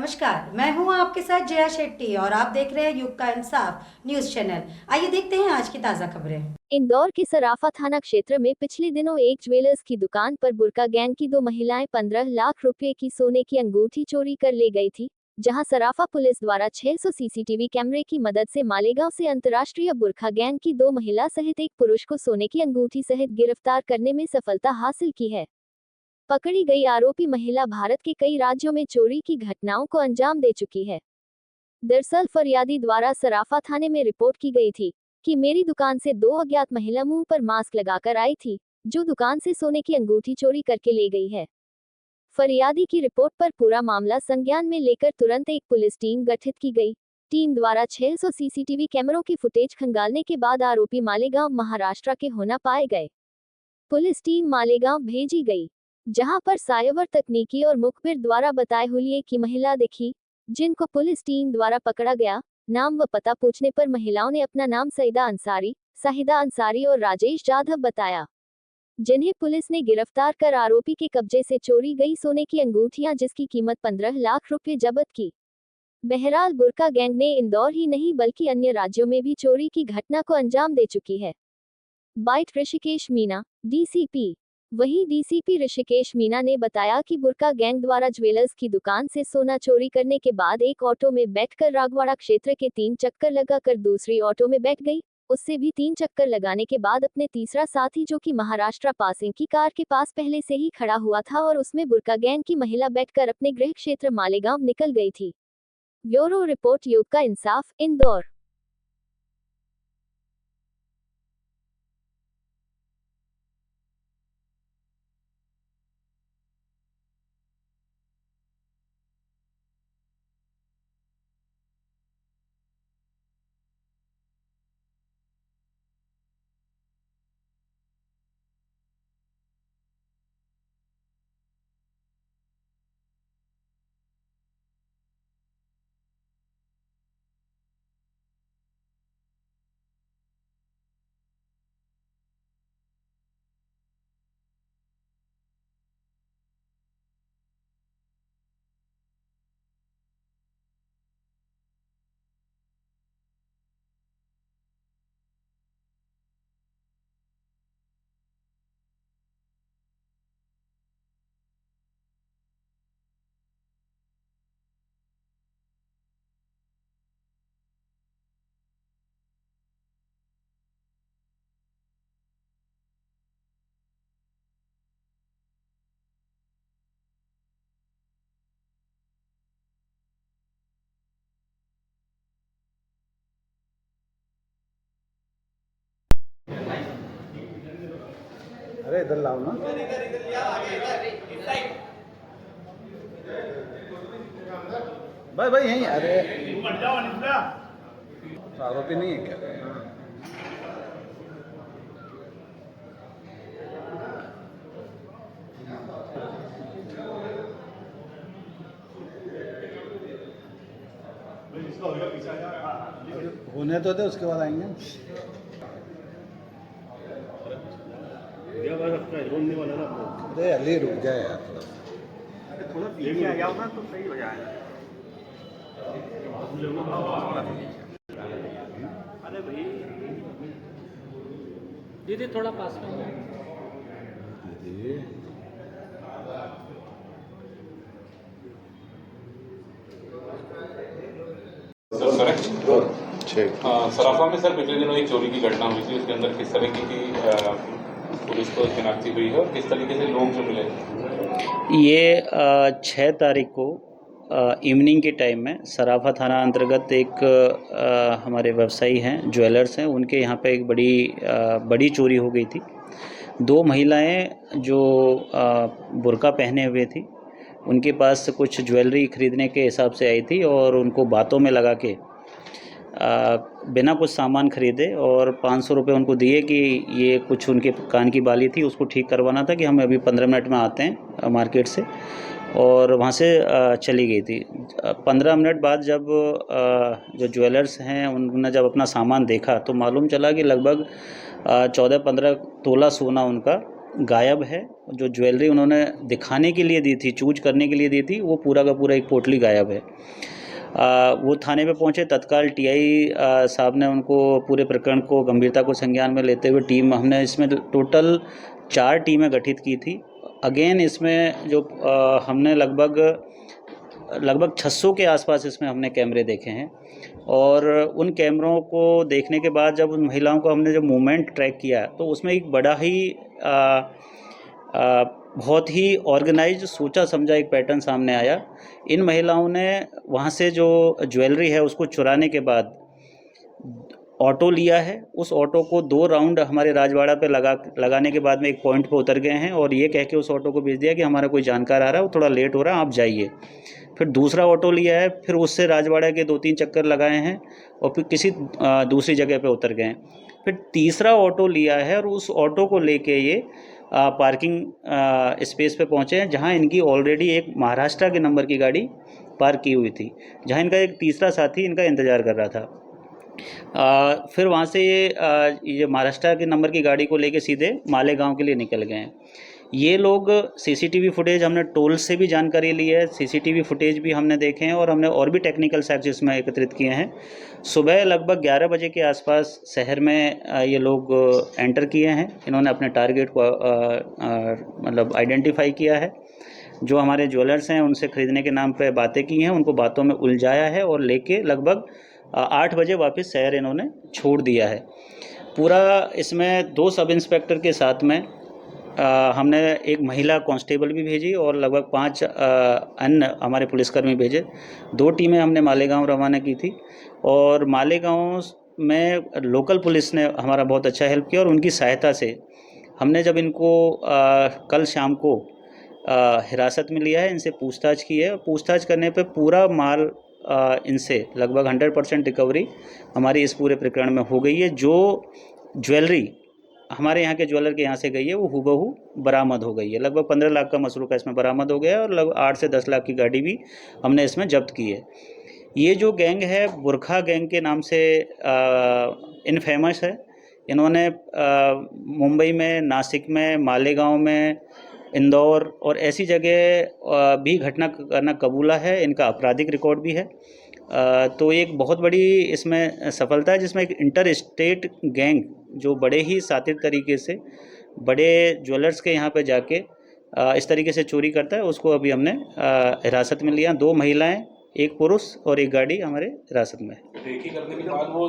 नमस्कार, मैं हूं आपके साथ जया शेट्टी और आप देख रहे हैं युग का इंसाफ न्यूज चैनल। आइए देखते हैं आज की ताजा खबरें। इंदौर के सराफा थाना क्षेत्र में पिछले दिनों एक ज्वेलर्स की दुकान पर बुर्का गैंग की दो महिलाएं 15 लाख रुपए की सोने की अंगूठी चोरी कर ले गई थी, जहां सराफा पुलिस द्वारा 600 सीसीटीवी कैमरे की मदद से मालेगांव से अंतर्राष्ट्रीय बुर्का गैंग की दो महिला सहित एक पुरुष को सोने की अंगूठी सहित गिरफ्तार करने में सफलता हासिल की है। पकड़ी गई आरोपी महिला भारत के कई राज्यों में चोरी की घटनाओं को अंजाम दे चुकी है। दरअसल फरियादी द्वारा सराफा थाने में रिपोर्ट की गई थी कि मेरी दुकान से दो अज्ञात महिला मुंह पर मास्क लगाकर आई थी, जो दुकान से सोने की अंगूठी चोरी करके ले गई है। फरियादी की रिपोर्ट पर पूरा मामला संज्ञान में लेकर तुरंत एक पुलिस टीम गठित की गई। टीम द्वारा 600 सीसीटीवी कैमरों की फुटेज खंगालने के बाद आरोपी मालेगांव महाराष्ट्र के होना पाए गए। पुलिस टीम मालेगांव भेजी गई, जहां पर साइबर तकनीकी और मुखबिर द्वारा बताए हुए की महिला दिखी, जिनको पुलिस टीम द्वारा पकड़ा गया। नाम व पता पूछने पर महिलाओं ने अपना नाम साहिदा अंसारी और राजेश जाधव बताया, जिन्हें पुलिस ने गिरफ्तार कर आरोपी के कब्जे से चोरी गई सोने की अंगूठियां जिसकी कीमत 15 लाख रुपए जब्त की। बहरहाल बुर्का गैंग ने इंदौर ही नहीं बल्कि अन्य राज्यों में भी चोरी की घटना को अंजाम दे चुकी है। Bite Rishikesh Meena, DCP. वहीं डीसीपी ऋषिकेश मीना ने बताया कि बुर्का गैंग द्वारा ज्वेलर्स की दुकान से सोना चोरी करने के बाद एक ऑटो में बैठकर रागवाड़ा क्षेत्र के 3 चक्कर लगाकर दूसरी ऑटो में बैठ गई। उससे भी 3 चक्कर लगाने के बाद अपने तीसरा साथी जो कि महाराष्ट्र पासिंग की कार के पास पहले से ही खड़ा हुआ था और उसमें बुर्का गैंग की महिला बैठकर अपने गृह क्षेत्र मालेगांव निकल गई थी। ब्यूरो रिपोर्ट, युग का इंसाफ, इंदौर। अरे इधर लाओ ना। भाई भाई यहीं। अरे आरोपी नहीं है क्या? होने तो थे, उसके बाद आएंगे। अरे अली रुक जाए यार थोड़ा पीछे आ जाओ ना तो सही हो जाएगा। अरे भाई दीदी थोड़ा पास में। सराफा में सर पिछले दिनों एक चोरी की घटना हुई थी, उसके अंदर किस तरीके की पुलिस को शिनाख्ती हुई है और किस तरीके से लोग जो मिले? ये 6 तारीख को इवनिंग के टाइम में सराफा थाना अंतर्गत एक हमारे व्यवसायी हैं, ज्वेलर्स हैं, उनके यहाँ पे एक बड़ी चोरी हो गई थी। 2 महिलाएं जो बुर्का पहने हुए थी, उनके पास कुछ ज्वेलरी खरीदने के हिसाब से आई थी और उनको बातों में लगा के बिना कुछ सामान खरीदे और 500 रुपये उनको दिए कि ये कुछ उनके कान की बाली थी, उसको ठीक करवाना था कि हम अभी 15 मिनट में आते हैं मार्केट से, और वहाँ से चली गई थी। 15 मिनट बाद जब जो ज्वेलर्स हैं उन्होंने जब अपना सामान देखा तो मालूम चला कि लगभग 14-15 तोला सोना उनका गायब है। जो ज्वेलरी उन्होंने दिखाने के लिए दी थी, चूज करने के लिए दी थी, वो पूरा का पूरा एक पोटली गायब है। वो थाने पे पहुंचे, तत्काल टीआई साहब ने उनको पूरे प्रकरण को गंभीरता को संज्ञान में लेते हुए हमने इसमें टोटल 4 टीमें गठित की थी। अगेन इसमें जो हमने लगभग 600 के आसपास इसमें हमने कैमरे देखे हैं, और उन कैमरों को देखने के बाद जब उन महिलाओं को हमने जब मूवमेंट ट्रैक किया तो उसमें एक बड़ा ही बहुत ही ऑर्गेनाइज्ड, सोचा समझा एक पैटर्न सामने आया। इन महिलाओं ने वहाँ से जो ज्वेलरी है उसको चुराने के बाद ऑटो लिया है। उस ऑटो को 2 राउंड हमारे राजवाड़ा पे लगाने के बाद में एक पॉइंट पे उतर गए हैं, और ये कह के उस ऑटो को भेज दिया कि हमारा कोई जानकार आ रहा है, वो थोड़ा लेट हो रहा है, आप जाइए। फिर दूसरा ऑटो लिया है, फिर उससे राजवाड़ा के 2-3 चक्कर लगाए हैं, और फिर किसी दूसरी जगह पे उतर गए हैं। फिर तीसरा ऑटो लिया है, और उस ऑटो को लेके ये पार्किंग स्पेस पे पहुँचे हैं, जहाँ इनकी ऑलरेडी एक महाराष्ट्र के नंबर की गाड़ी पार्क की हुई थी, जहाँ इनका एक तीसरा साथी इनका इंतज़ार कर रहा था। फिर वहाँ से ये महाराष्ट्र के नंबर की गाड़ी को लेके सीधे मालेगांव के लिए निकल गए हैं। ये लोग सीसीटीवी फुटेज हमने टोल से भी जानकारी ली है, सीसीटीवी फुटेज भी हमने देखे हैं, और हमने और भी टेक्निकल फैक्ट्स इसमें एकत्रित किए हैं। सुबह लगभग 11 बजे के आसपास शहर में ये लोग एंटर किए हैं। इन्होंने अपने टारगेट को मतलब आइडेंटिफाई किया है। जो हमारे ज्वेलर्स हैं उनसे ख़रीदने के नाम पे बातें की हैं, उनको बातों में उलझाया है, और लेके लगभग 8 बजे वापस शहर इन्होंने छोड़ दिया है। पूरा इसमें 2 सब इंस्पेक्टर के साथ में हमने एक महिला कांस्टेबल भी भेजी, और लगभग 5 अन्य हमारे पुलिसकर्मी भेजे। 2 टीमें हमने मालेगांव रवाना की थी, और मालेगांव में लोकल पुलिस ने हमारा बहुत अच्छा हेल्प किया, और उनकी सहायता से हमने जब इनको कल शाम को हिरासत में लिया है, इनसे पूछताछ की है। पूछताछ करने पे पूरा माल इनसे लगभग 100% रिकवरी हमारी इस पूरे प्रकरण में हो गई है। जो ज्वेलरी हमारे यहाँ के ज्वेलर के यहाँ से गई है वो हूबहू बरामद हो गई है। लगभग 15 लाख का मसरूक़ा इसमें बरामद हो गया है, और लगभग 8 से 10 लाख की गाड़ी भी हमने इसमें जब्त की है। ये जो गैंग है बुरखा गैंग के नाम से इनफेमस है। इन्होंने मुंबई में, नासिक में, मालेगांव में, इंदौर और ऐसी जगह भी घटना करना कबूला है। इनका आपराधिक रिकॉर्ड भी है। तो एक बहुत बड़ी इसमें सफलता है, जिसमें एक इंटर स्टेट गैंग जो बड़े ही शातिर तरीके से बड़े ज्वेलर्स के यहाँ पे जाके इस तरीके से चोरी करता है, उसको अभी हमने हिरासत में लिया। 2 महिलाएं, 1 पुरुष और 1 गाड़ी हमारे हिरासत में है। रेकी करने के बाद वो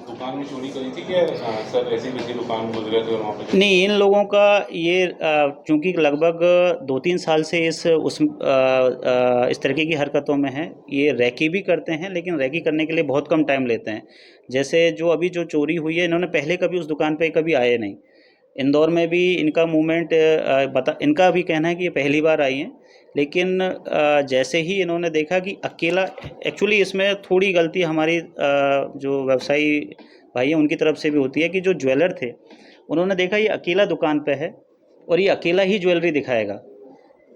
दुकान में चोरी करी थी क्या सर? ऐसी किसी दुकान गुजरे थे वहाँ पे? नहीं, इन लोगों का ये चूँकि लगभग 2-3 साल से इस तरीके की हरकतों में है। ये रैकी भी करते हैं, लेकिन रैकी करने के लिए बहुत कम टाइम लेते हैं। जैसे जो अभी जो चोरी हुई है, इन्होंने पहले कभी उस दुकान पे कभी आए नहीं। इंदौर में भी इनका मूवमेंट इनका भी कहना है कि ये पहली बार आई हैं, लेकिन जैसे ही इन्होंने देखा कि अकेला, एक्चुअली इसमें थोड़ी गलती हमारी जो व्यवसायी भाई हैं उनकी तरफ से भी होती है कि जो ज्वेलर थे उन्होंने देखा ये अकेला दुकान पे है और ये अकेला ही ज्वेलरी दिखाएगा,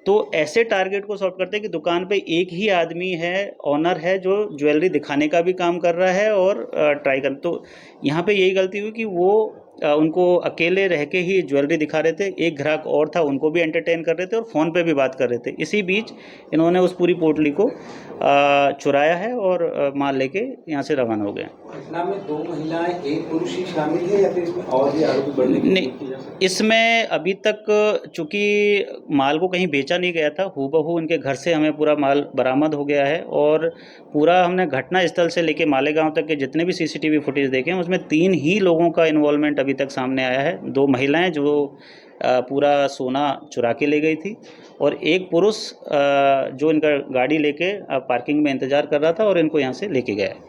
तो ऐसे टारगेट को सॉर्ट करते हैं कि दुकान पे एक ही आदमी है, ऑनर है, जो ज्वेलरी दिखाने का भी काम कर रहा है और ट्राई कर। तो यहाँ पे यही गलती हुई कि वो उनको अकेले रह के ही ज्वेलरी दिखा रहे थे। एक ग्राहक और था, उनको भी एंटरटेन कर रहे थे और फ़ोन पे भी बात कर रहे थे। इसी बीच इन्होंने उस पूरी पोटली को चुराया है और माल लेके यहाँ से रवाना हो गए। घटना में 2 महिलाएं, 1 पुरुष ही शामिल है या फिर इसमें और भी आरोपी बढ़ने की नहीं, इसमें अभी तक चूँकि माल को कहीं बेचा नहीं गया था, हूबहू उनके घर से हमें पूरा माल बरामद हो गया है, और पूरा हमने घटना स्थल से लेके मालेगांव तक के जितने भी सीसीटीवी फुटेज देखे हैं उसमें 3 ही लोगों का इन्वॉल्वमेंट अभी तक सामने आया है। 2 महिलाएं जो पूरा सोना चुरा के ले गई थी, और 1 पुरुष जो इनका गाड़ी लेके पार्किंग में इंतज़ार कर रहा था और इनको यहाँ से लेके गया है।